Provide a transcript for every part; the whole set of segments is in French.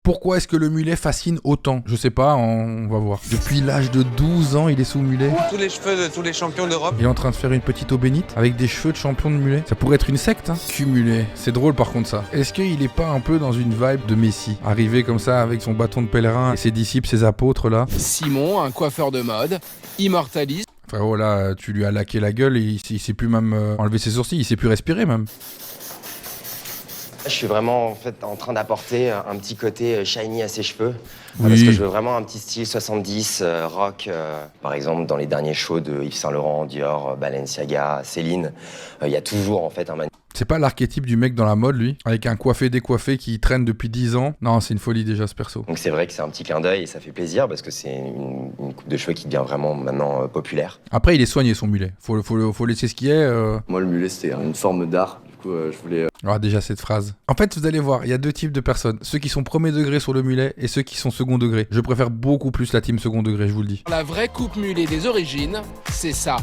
Pourquoi est-ce que le mulet fascine autant? Je sais pas, on va voir. Depuis l'âge de 12 ans, il est sous mulet. Tous les cheveux de tous les champions d'Europe. Il est en train de faire une petite eau bénite avec des cheveux de champion de mulet. Ça pourrait être une secte, hein. Cumulé. C'est drôle par contre ça. Est-ce qu'il est pas un peu dans une vibe de Messi? Arrivé comme ça avec son bâton de pèlerin et ses disciples, ses apôtres là. Simon, un coiffeur de mode, immortalise. Frérot là, tu lui as laqué la gueule et il sait plus même enlever ses sourcils, il sait plus respirer même. Je suis vraiment en train d'apporter un petit côté shiny à ses cheveux. Oui. Parce que je veux vraiment un petit style 70, rock. Par exemple, dans les derniers shows de Yves Saint Laurent, Dior, Balenciaga, Céline, il y a toujours en fait un C'est pas l'archétype du mec dans la mode, lui, avec un coiffé décoiffé qui traîne depuis 10 ans. Non, c'est une folie déjà ce perso. Donc c'est vrai que c'est un petit clin d'œil et ça fait plaisir parce que c'est une coupe de cheveux qui devient vraiment maintenant populaire. Après, il est soigné son mulet. Faut laisser ce qu'il est. Moi, le mulet, c'était une forme d'art. Du coup, je voulais... Ah, déjà cette phrase. En fait, vous allez voir, il y a deux types de personnes. Ceux qui sont premier degré sur le mulet et ceux qui sont second degré. Je préfère beaucoup plus la team second degré, je vous le dis. La vraie coupe mulet des origines, c'est ça.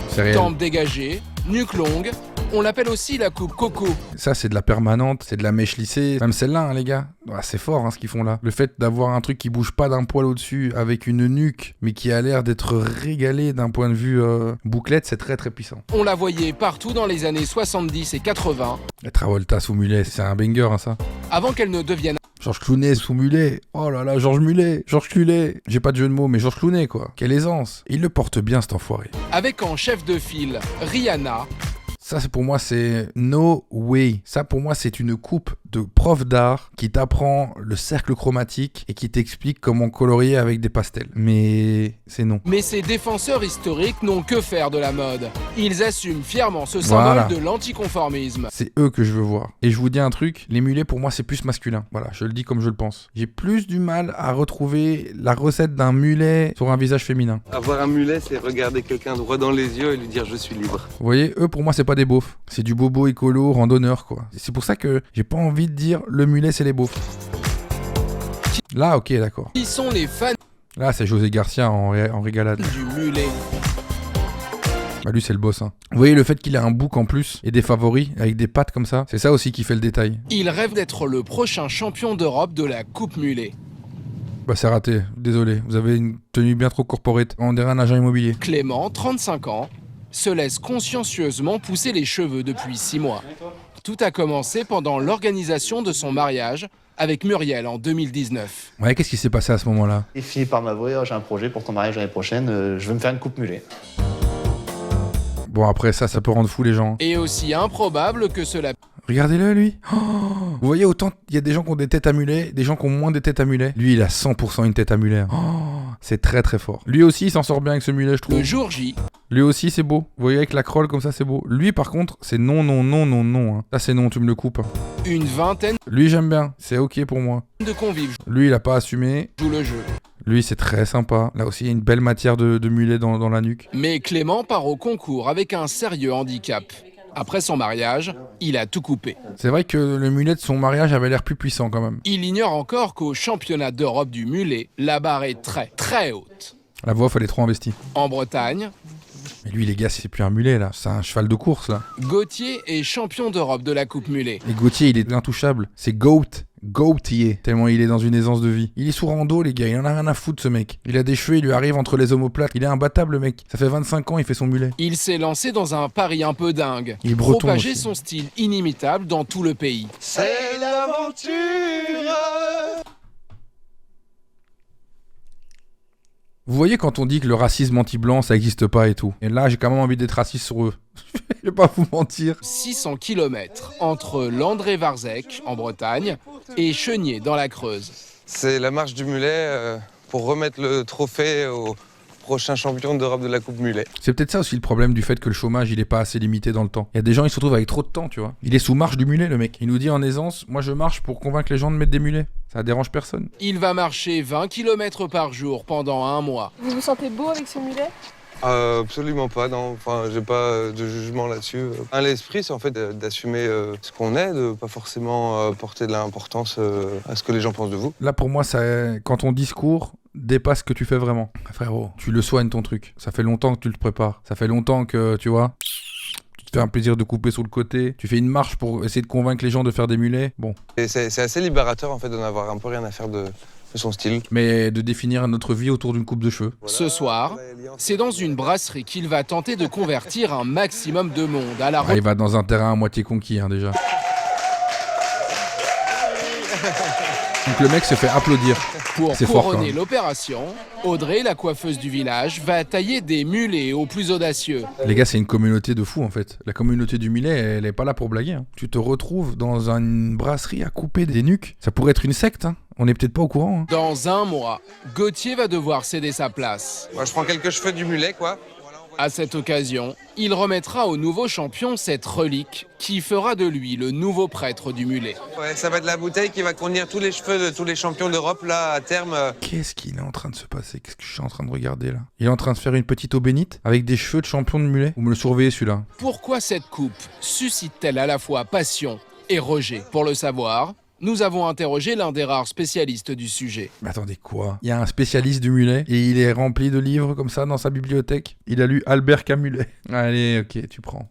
C'est réel. Tempe dégagée, nuque longue. On l'appelle aussi la coupe coco. Ça, c'est de la permanente, c'est de la mèche lissée. Même celle-là, hein, les gars. Ah, c'est fort hein, ce qu'ils font là. Le fait d'avoir un truc qui bouge pas d'un poil au-dessus, avec une nuque, mais qui a l'air d'être régalé d'un point de vue bouclette, c'est très très puissant. On la voyait partout dans les années 70 et 80. La Travolta sous mulet, c'est un banger hein, ça. Avant qu'elle ne devienne Georges Clooney sous mulet. Oh là là, Georges Mulet, Georges Clooney. J'ai pas de jeu de mots, mais Georges Clooney quoi. Quelle aisance. Il le porte bien cet enfoiré. avec en chef de file Rihanna. Ça, pour moi, c'est no way. Ça, pour moi, c'est une coupe de prof d'art qui t'apprend le cercle chromatique et qui t'explique comment colorier avec des pastels. Mais c'est non. Mais ces défenseurs historiques n'ont que faire de la mode. Ils assument fièrement ce symbole Voilà. de l'anticonformisme. C'est eux que je veux voir. Et je vous dis un truc, les mulets, pour moi, c'est plus masculin. Voilà, je le dis comme je le pense. J'ai plus du mal à retrouver la recette d'un mulet sur un visage féminin. Avoir un mulet, c'est regarder quelqu'un droit dans les yeux et lui dire je suis libre. Vous voyez, eux, pour moi, c'est pas des beaufs. C'est du bobo écolo, randonneur, quoi. C'est pour ça que j'ai pas envie de dire le mulet, c'est les beaufs. Là, ok, d'accord. Qui sont les fans Là, c'est José Garcia en régalade. du mulet? Bah, lui, c'est le boss, hein. Vous voyez le fait qu'il a un bouc en plus et des favoris avec des pattes comme ça, c'est ça aussi qui fait le détail. Il rêve d'être le prochain champion d'Europe de la Coupe Mulet. Bah, c'est raté. Désolé. Vous avez une tenue bien trop corporate. On dirait un agent immobilier. Clément, 35 ans, se laisse consciencieusement pousser les cheveux depuis 6 mois. Tout a commencé pendant l'organisation de son mariage avec Muriel en 2019. Ouais, qu'est-ce qui s'est passé à ce moment-là? Il finit par m'avouer, oh, j'ai un projet pour ton mariage l'année prochaine, je veux me faire une coupe mulet. Bon, après ça peut rendre fou les gens. Et aussi improbable que cela. Regardez-le, lui. Oh, vous voyez, autant il y a des gens qui ont des têtes à mulet, des gens qui ont moins des têtes à mulet. Lui, il a 100% une tête à mulet. Oh, c'est très très fort. Lui aussi, il s'en sort bien avec ce mulet, je trouve. Le jour J, Lui aussi, c'est beau. Vous voyez, avec la crolle comme ça, c'est beau. Lui, par contre, c'est non, non, non, non, non. Hein. Ça, c'est non, tu me le coupes. une vingtaine Lui, j'aime bien. C'est ok pour moi. de convives Lui, il a pas assumé. jouent le jeu. Lui, c'est très sympa. Là aussi, il y a une belle matière de mulet dans la nuque. Mais Clément part au concours avec un sérieux handicap. Après son mariage, il a tout coupé. C'est vrai que le mulet de son mariage avait l'air plus puissant quand même. Il ignore encore qu'au championnat d'Europe du mulet, la barre est très, très haute. La voix, elle est trop investie. En Bretagne, Mais lui, les gars, c'est plus un mulet là. C'est un cheval de course là. Gauthier est champion d'Europe de la Coupe Mulet. Et Gauthier, il est intouchable. C'est Gautier, tellement il est dans une aisance de vie. Il est sous rando, les gars, il en a rien à foutre, ce mec. Il a des cheveux, il lui arrive entre les omoplates. Il est imbattable, le mec. Ça fait 25 ans, il fait son mulet. Il s'est lancé dans un pari un peu dingue. Il est breton Propager aussi. son style inimitable dans tout le pays. C'est l'aventure. Vous voyez quand on dit que le racisme anti-blanc, ça existe pas et tout. Et là, j'ai quand même envie d'être raciste sur eux. Je vais pas vous mentir. 600 km entre Landré-Varzec, en Bretagne, et Chenier, dans la Creuse. C'est la marche du mulet pour remettre le trophée au prochain champion d'Europe de la Coupe Mulet. C'est peut-être ça aussi le problème du fait que le chômage, il est pas assez limité dans le temps. Il y a des gens, ils se retrouvent avec trop de temps, tu vois. Il est sous marche du mulet, le mec. Il nous dit en aisance, moi je marche pour convaincre les gens de mettre des mulets. Ça dérange personne. Il va marcher 20 km par jour pendant un mois. Vous vous sentez beau avec ce mulet? Absolument pas, non. Enfin, j'ai pas de jugement là-dessus. L'esprit, c'est en fait d'assumer ce qu'on est, de pas forcément porter de l'importance à ce que les gens pensent de vous. Là, pour moi, ça, quand ton discours dépasse ce que tu fais vraiment. Frérot, tu le soignes ton truc. Ça fait longtemps que tu le prépares. Ça fait longtemps que, tu vois, tu te fais un plaisir de couper sur le côté, tu fais une marche pour essayer de convaincre les gens de faire des mulets. Bon. Et c'est assez libérateur en fait d'en avoir un peu rien à faire de son style. Mais de définir notre vie autour d'une coupe de cheveux. Ce soir, c'est dans une brasserie qu'il va tenter de convertir un maximum de monde à la Il va dans un terrain à moitié conquis déjà. Donc le mec se fait applaudir. Pour C'est fort, couronner quand même. l'opération, Audrey, la coiffeuse du village, va tailler des mulets aux plus audacieux. Les gars, c'est une communauté de fous en fait. La communauté du mulet, elle est pas là pour blaguer. Tu te retrouves dans une brasserie à couper des nuques. Ça pourrait être une secte. On n'est peut-être pas au courant. Dans un mois, Gauthier va devoir céder sa place. Moi, je prends quelques cheveux du mulet, quoi. À cette occasion, il remettra au nouveau champion cette relique qui fera de lui le nouveau prêtre du mulet. Ouais, ça va être la bouteille qui va contenir tous les cheveux de tous les champions d'Europe, là, à terme. Qu'est-ce qu'il est en train de se passer? Qu'est-ce que je suis en train de regarder là? Il est en train de faire une petite eau bénite avec des cheveux de champion de mulet. Vous me le surveillez celui-là. Pourquoi cette coupe suscite-t-elle à la fois passion et rejet? Pour le savoir, nous avons interrogé l'un des rares spécialistes du sujet. Mais attendez, quoi? Il y a un spécialiste du mulet et il est rempli de livres comme ça dans sa bibliothèque. Il a lu Albert Camus. Allez, ok, tu prends.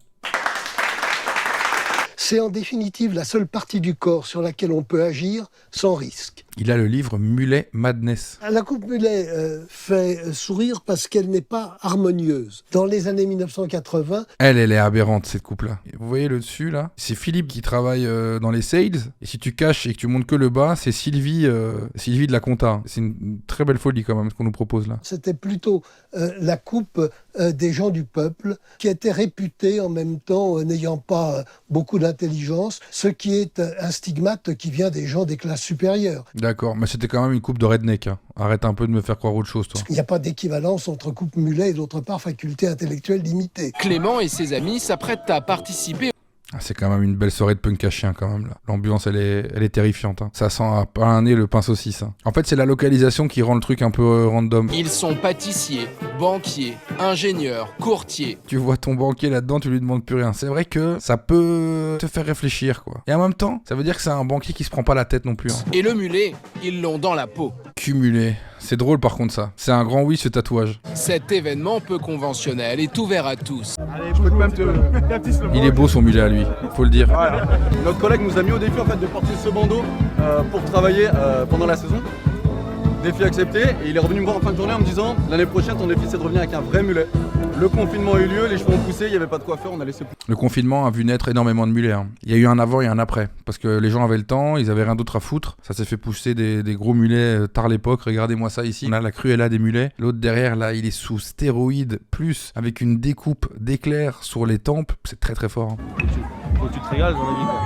C'est en définitive la seule partie du corps sur laquelle on peut agir sans risque. Il a le livre Mulet Madness. La coupe mulet fait sourire parce qu'elle n'est pas harmonieuse. Dans les années 1980... Elle est aberrante cette coupe-là. Vous voyez le dessus là? C'est Philippe qui travaille dans les sales. Et si tu caches et que tu montes que le bas, c'est Sylvie de la compta. C'est une très belle folie quand même ce qu'on nous propose là. C'était plutôt la coupe des gens du peuple qui étaient réputés en même temps n'ayant pas beaucoup d'intelligence, ce qui est un stigmate qui vient des gens des classes supérieures. D'accord, mais c'était quand même une coupe de redneck. Arrête un peu de me faire croire autre chose, toi. Il n'y a pas d'équivalence entre coupe mulet et d'autre part faculté intellectuelle limitée. Clément et ses amis s'apprêtent à participer. Ah, c'est quand même une belle soirée de punk à chien quand même là. L'ambiance elle est terrifiante. Ça sent à pas un nez le pain saucisse. En fait c'est la localisation qui rend le truc un peu random. Ils sont pâtissiers, banquiers, ingénieurs, courtiers. Tu vois ton banquier là-dedans, tu lui demandes plus rien. C'est vrai que ça peut te faire réfléchir quoi. Et en même temps, ça veut dire que c'est un banquier qui se prend pas la tête non plus. Et le mulet, ils l'ont dans la peau. Cumulé. C'est drôle par contre ça. C'est un grand oui ce tatouage. Cet événement peu conventionnel est ouvert à tous. Allez, je peux même te faire un petit slow-mo. Il est beau son mulet à lui, faut le dire. Voilà. Notre collègue nous a mis au défi en fait de porter ce bandeau pour travailler pendant la saison. Défi accepté, et il est revenu me voir en fin de journée en me disant l'année prochaine ton défi c'est de revenir avec un vrai mulet. Le confinement a eu lieu, les cheveux ont poussé, il n'y avait pas de quoi faire, on a laissé. Le confinement a vu naître énormément de mulets. Il y a eu un avant et un après. Parce que les gens avaient le temps, ils avaient rien d'autre à foutre. Ça s'est fait pousser des gros mulets tard l'époque. Regardez-moi ça ici. On a la Cruella des mulets. L'autre derrière, là, il est sous stéroïdes, plus avec une découpe d'éclairs sur les tempes. C'est très très fort. Faut que tu te régales dans la vie quoi.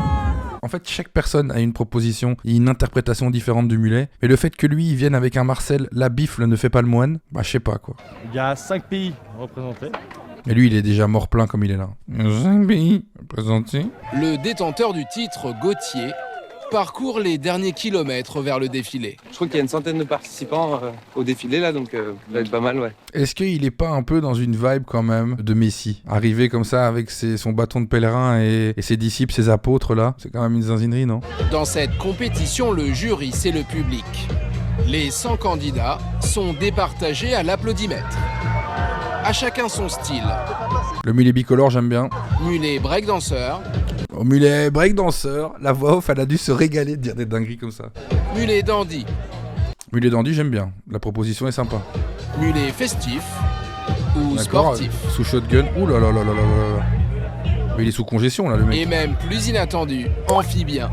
En fait, chaque personne a une proposition et une interprétation différente du mulet. Mais le fait que lui, il vienne avec un Marcel, la bifle ne fait pas le moine, bah je sais pas quoi. Il y a 5 pays représentés. Mais lui, il est déjà mort plein comme il est là. 5 pays représentés. Le détenteur du titre, Gauthier, parcourt les derniers kilomètres vers le défilé. Je crois qu'il y a une centaine de participants au défilé, là, donc ça va être pas mal, ouais. Est-ce qu'il est pas un peu dans une vibe quand même de Messie? Arrivé comme ça avec son bâton de pèlerin et ses disciples, ses apôtres là, c'est quand même une zinzinerie, non? Dans cette compétition, le jury, c'est le public. Les 100 candidats sont départagés à l'applaudimètre. À chacun son style. Le mulet bicolore, j'aime bien. Mulet breakdanceur. Au mulet breakdanceur, la voix off, elle a dû se régaler de dire des dingueries comme ça. Mulet dandy. Mulet dandy, j'aime bien. La proposition est sympa. Mulet festif ou D'accord, sportif. sous shotgun. Ouh là là là là là là. Mais il est sous congestion là, le mec. Et même plus inattendu, amphibien.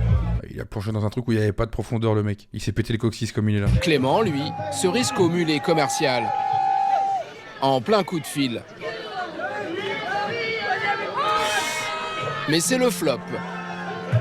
Il a plongé dans un truc où il n'y avait pas de profondeur, le mec. Il s'est pété le coccyx comme il est là. Clément, lui, se risque au mulet commercial. En plein coup de fil. Mais c'est le flop.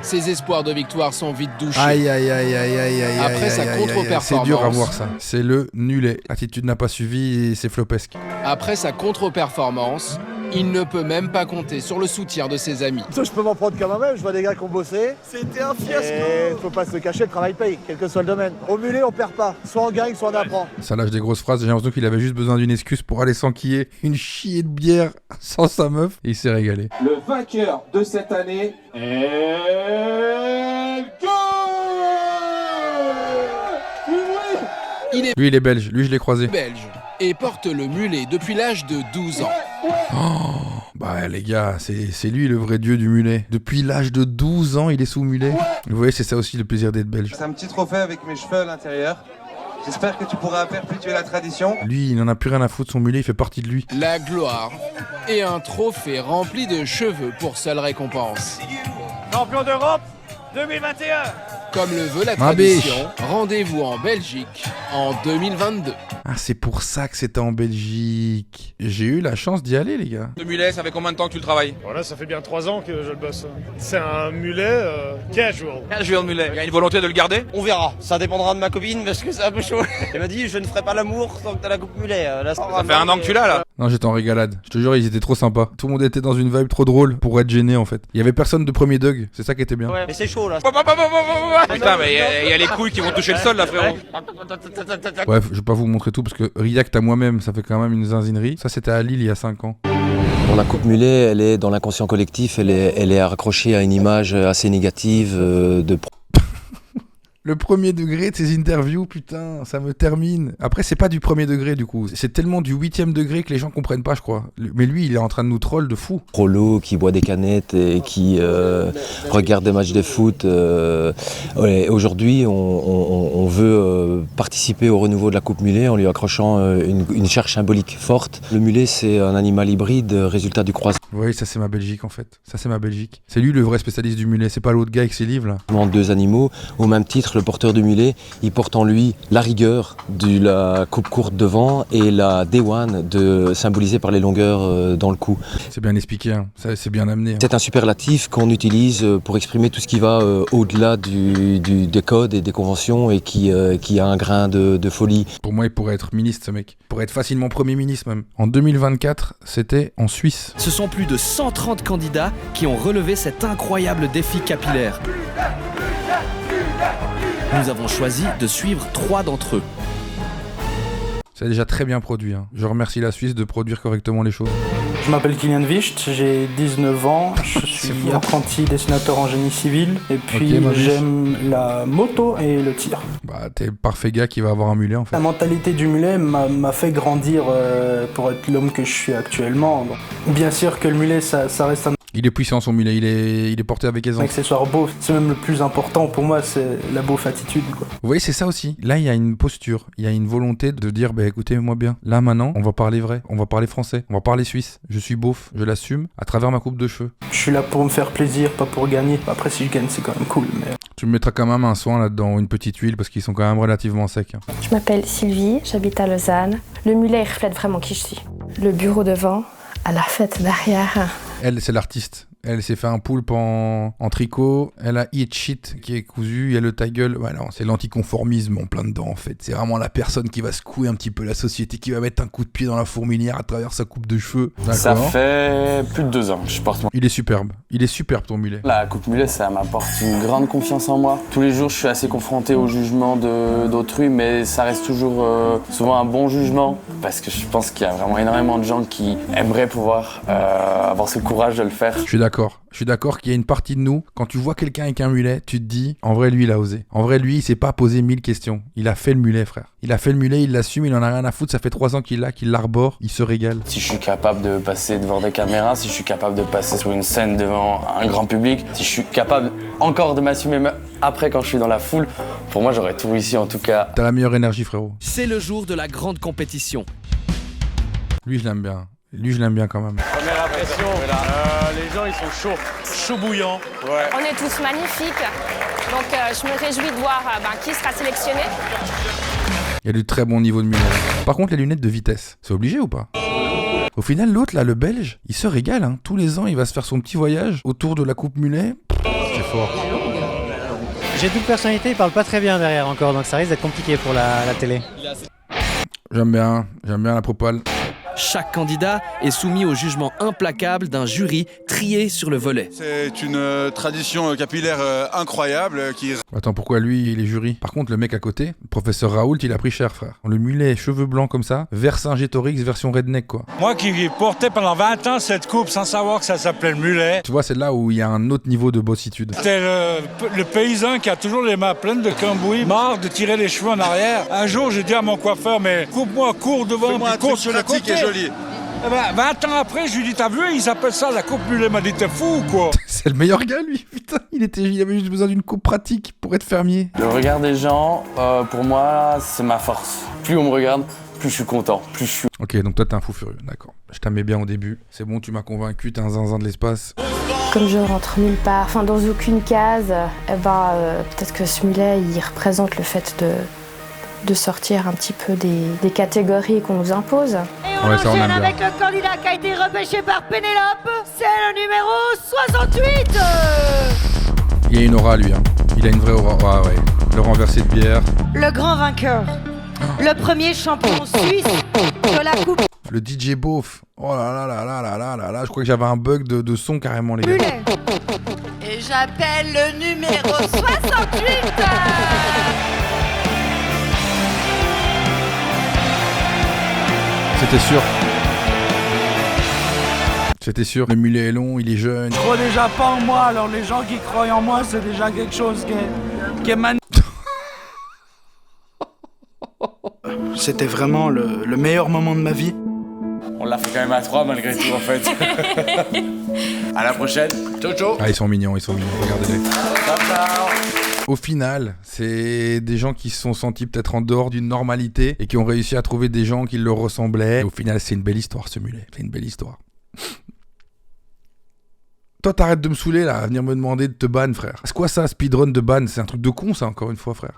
Ses espoirs de victoire sont vite douchés. Aïe aïe aïe aïe aïe aïe. Après aïe, sa aïe, aïe, contre-performance. C'est dur à voir ça. C'est le nulet. L'attitude n'a pas suivi et c'est flopesque. Après sa contre-performance, il ne peut même pas compter sur le soutien de ses amis. Ça, je peux m'en prendre qu'à moi-même, je vois des gars qui ont bossé. C'était un fiasco. Et faut pas se le cacher, le travail paye, quel que soit le domaine. Au mulet, on perd pas. Soit on gagne, soit on apprend. Ça lâche des grosses phrases. J'ai l'impression qu'il avait juste besoin d'une excuse pour aller s'enquiller une chier de bière sans sa meuf. Et il s'est régalé. Le vainqueur de cette année est... Lui, il est belge. Lui, je l'ai croisé. Belge et porte le mulet depuis l'âge de 12 ans. Bah les gars, c'est lui le vrai dieu du mulet. Depuis l'âge de 12 ans, il est sous mulet. Vous voyez, c'est ça aussi le plaisir d'être belge. C'est un petit trophée avec mes cheveux à l'intérieur. J'espère que tu pourras perpétuer la tradition. Lui, il n'en a plus rien à foutre, son mulet, il fait partie de lui. La gloire et un trophée rempli de cheveux pour seule récompense. Champion d'Europe 2021. Comme le veut la tradition, rendez-vous en Belgique en 2022. Ah, c'est pour ça que c'était en Belgique. J'ai eu la chance d'y aller, les gars. Le mulet, ça fait combien de temps que tu le travailles? Voilà, ça fait bien 3 ans que je le bosse. C'est un mulet casual. Casual mulet. Il y a une volonté de le garder? On verra, ça dépendra de ma copine parce que c'est un peu chaud. Elle m'a dit je ne ferai pas l'amour tant que t'as la coupe mulet. Là, ça fait un an que tu l'as là. Non, j'étais en régalade. Je te jure, ils étaient trop sympas. Tout le monde était dans une vibe trop drôle pour être gêné en fait. Il y avait personne de premier dog, c'est ça qui était bien. Ouais, mais c'est chaud là. Putain, mais il y a les couilles qui vont toucher le sol là, frérot. Bref, je vais pas vous montrer tout parce que React à moi-même, ça fait quand même une zinzinerie. Ça, c'était à Lille il y a 5 ans. Bon, la coupe mulet, elle est dans l'inconscient collectif, elle est raccrochée à une image assez négative de... Le premier degré de ces interviews, putain, ça me termine. Après, c'est pas du premier degré du coup. C'est tellement du 8e degré que les gens comprennent pas, je crois. Mais lui, il est en train de nous troll de fou. Prolo qui boit des canettes et qui regarde des matchs de foot. Aujourd'hui, on veut participer au renouveau de la coupe mulet en lui accrochant une charge symbolique forte. Le mulet, c'est un animal hybride, résultat du croisement. Oui, ça c'est ma Belgique en fait. Ça c'est ma Belgique. C'est lui le vrai spécialiste du mulet, c'est pas l'autre gars avec ses livres là. Deux animaux, au même titre, le porteur du mulet, il porte en lui la rigueur de la coupe courte devant et la D1 symbolisée par les longueurs dans le cou. C'est bien expliqué, hein. C'est bien amené. Hein. C'est un superlatif qu'on utilise pour exprimer tout ce qui va au-delà des codes et des conventions et qui a un grain de folie. Pour moi, il pourrait être ministre ce mec. Il pourrait être facilement Premier ministre même. En 2024, c'était en Suisse. Ce sont plus de 130 candidats qui ont relevé cet incroyable défi capillaire. Nous avons choisi de suivre 3 d'entre eux. C'est déjà très bien produit. Hein. Je remercie la Suisse de produire correctement les choses. Je m'appelle Kylian Wicht, j'ai 19 ans, je suis apprenti dessinateur en génie civil et puis j'aime la moto et le tir. Bah t'es le parfait gars qui va avoir un mulet en fait. La mentalité du mulet m'a fait grandir pour être l'homme que je suis actuellement. Donc, bien sûr que le mulet ça reste un... Il est puissant son mulet, il est porté avec aisance. Un accessoire beau, c'est même le plus important pour moi, c'est la beauf attitude quoi. Vous voyez, c'est ça aussi. Là il y a une posture, il y a une volonté de dire bah écoutez-moi bien, là maintenant on va parler vrai, on va parler français, on va parler suisse. Je suis beauf, je l'assume à travers ma coupe de cheveux. Je suis là pour me faire plaisir, pas pour gagner. Après si je gagne c'est quand même cool mais... Tu me mettras quand même un soin là-dedans, une petite huile parce qu'ils sont quand même relativement secs. Hein. Je m'appelle Sylvie, j'habite à Lausanne. Le mulet il reflète vraiment qui je suis. Le bureau devant, à la fête derrière. Elle c'est l'artiste. Elle s'est fait un poulpe en tricot. Elle a Eat Shit qui est cousu. Il y a le ta gueule. Ouais, non, c'est l'anticonformisme en plein dedans en fait. C'est vraiment la personne qui va secouer un petit peu la société, qui va mettre un coup de pied dans la fourmilière à travers sa coupe de cheveux. Ça fait plus de 2 ans que je porte mon... Il est superbe. Il est superbe ton mulet. La coupe mulet, ça m'apporte une grande confiance en moi. Tous les jours, je suis assez confronté au jugement d'autrui, mais ça reste toujours souvent un bon jugement parce que je pense qu'il y a vraiment énormément de gens qui aimeraient pouvoir avoir ce courage de le faire. Je suis d'accord qu'il y a une partie de nous, quand tu vois quelqu'un avec un mulet, tu te dis, en vrai, lui, il a osé. En vrai, lui, il s'est pas posé 1000 questions. Il a fait le mulet, frère. Il a fait le mulet, il l'assume, il en a rien à foutre. Ça fait 3 ans qu'il l'arbore, il se régale. Si je suis capable de passer devant des caméras, si je suis capable de passer sur une scène devant un grand public, si je suis capable encore de m'assumer après quand je suis dans la foule, pour moi, j'aurais tout réussi en tout cas. T'as la meilleure énergie, frérot. C'est le jour de la grande compétition. Lui, je l'aime bien. Lui, je l'aime bien quand même. Première impression, les gens ils sont chauds, chaud bouillants. Ouais. On est tous magnifiques, donc je me réjouis de voir qui sera sélectionné. Il y a du très bon niveau de mulet. Par contre, les lunettes de vitesse, c'est obligé ou pas? Au final, l'autre, là, le belge, il se régale. Hein. Tous les ans, il va se faire son petit voyage autour de la coupe mulet. C'est fort. J'ai toute personnalité, il parle pas très bien derrière encore, donc ça risque d'être compliqué pour la télé. J'aime bien la propale. Chaque candidat est soumis au jugement implacable d'un jury trié sur le volet. C'est une tradition capillaire incroyable qui... Attends, pourquoi lui, il est jury? Par contre, le mec à côté, le professeur Raoult, il a pris cher, frère. Le mulet, cheveux blancs comme ça, Vercingétorix version redneck, quoi. Moi qui portais pendant 20 ans cette coupe sans savoir que ça s'appelait le mulet. Tu vois, c'est là où il y a un autre niveau de bossitude. C'était le paysan qui a toujours les mains pleines de cambouis, marre de tirer les cheveux en arrière. Un jour, j'ai dit à mon coiffeur, mais coupe-moi court devant, puis court sur le côté. Joli. Eh ben, 20 ans après, je lui dis, t'as vu, il s'appelle ça la coupe mulet. Il m'a dit, t'es fou ou quoi? C'est le meilleur gars, lui, putain. Il avait juste besoin d'une coupe pratique pour être fermier. Le regard des gens, pour moi, c'est ma force. Plus on me regarde, plus je suis content, plus je suis... Ok, donc toi, t'es un fou furieux, d'accord. Je t'aimais bien au début. C'est bon, tu m'as convaincu, t'es un zinzin de l'espace. Comme je rentre nulle part, enfin dans aucune case, peut-être que ce mulet, il représente le fait de sortir un petit peu des catégories qu'on nous impose. Et on enchaîne avec le candidat qui a été repêché par Pénélope, c'est le numéro 68. Il a une aura, lui, hein. Il a une vraie aura. Ah ouais. Le renversé de bière. Le grand vainqueur, le premier champion suisse de la coupe. Le DJ beauf. Oh là là là là là là là là. Je crois que j'avais un bug de son carrément, les gars. Et j'appelle le numéro 68. C'était sûr. C'était sûr. Le mulet est long, il est jeune. Je crois déjà pas en moi, alors les gens qui croient en moi, c'est déjà quelque chose qui est magnifique. C'était vraiment le meilleur moment de ma vie. On l'a fait quand même à 3 malgré tout en fait. À la prochaine. Ciao ciao. Ah, ils sont mignons, regardez-les. Ciao ciao. Au final, c'est des gens qui se sont sentis peut-être en dehors d'une normalité et qui ont réussi à trouver des gens qui leur ressemblaient. Et au final, c'est une belle histoire, ce mulet. C'est une belle histoire. Toi, t'arrêtes de me saouler là, à venir me demander de te ban, frère. C'est quoi ça, speedrun de ban? C'est un truc de con, ça, encore une fois, frère.